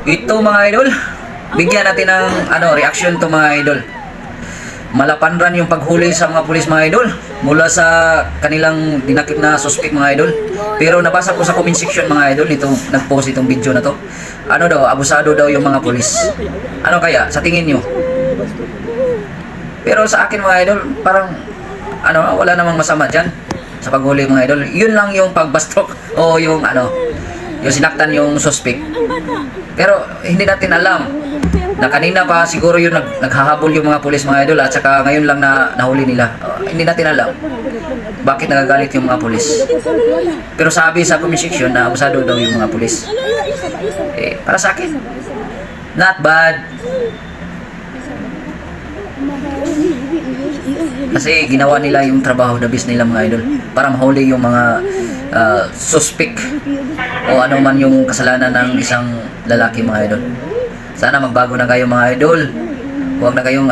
Ito mga idol, bigyan natin ng reaction to mga idol. Malapanran yung paghuli sa mga pulis mga idol mula sa kanilang dinakip na suspect mga idol. Pero nabasa ko sa comment section mga idol, nag-post itong video na to. Ano daw, abusado daw yung mga pulis. Ano kaya sa tingin nyo? Pero sa akin mga idol, parang wala namang masama dyan sa paghuli mga idol. Yun lang yung pagbastok o yung sinaktan yung suspect. Pero hindi natin alam na kanina pa siguro yung naghahabol yung mga pulis mga idol at saka ngayon lang na nahuli nila. Hindi natin alam bakit nagagalit yung mga pulis. Pero sabi sa comment section na abusado daw yung mga pulis. Para sa akin, not bad. Kasi ginawa nila yung trabaho na bis nila mga idol para mahuli yung mga suspect o ano man yung kasalanan ng isang lalaki mga idol. Sana magbago na kayo mga idol. Huwag na kayong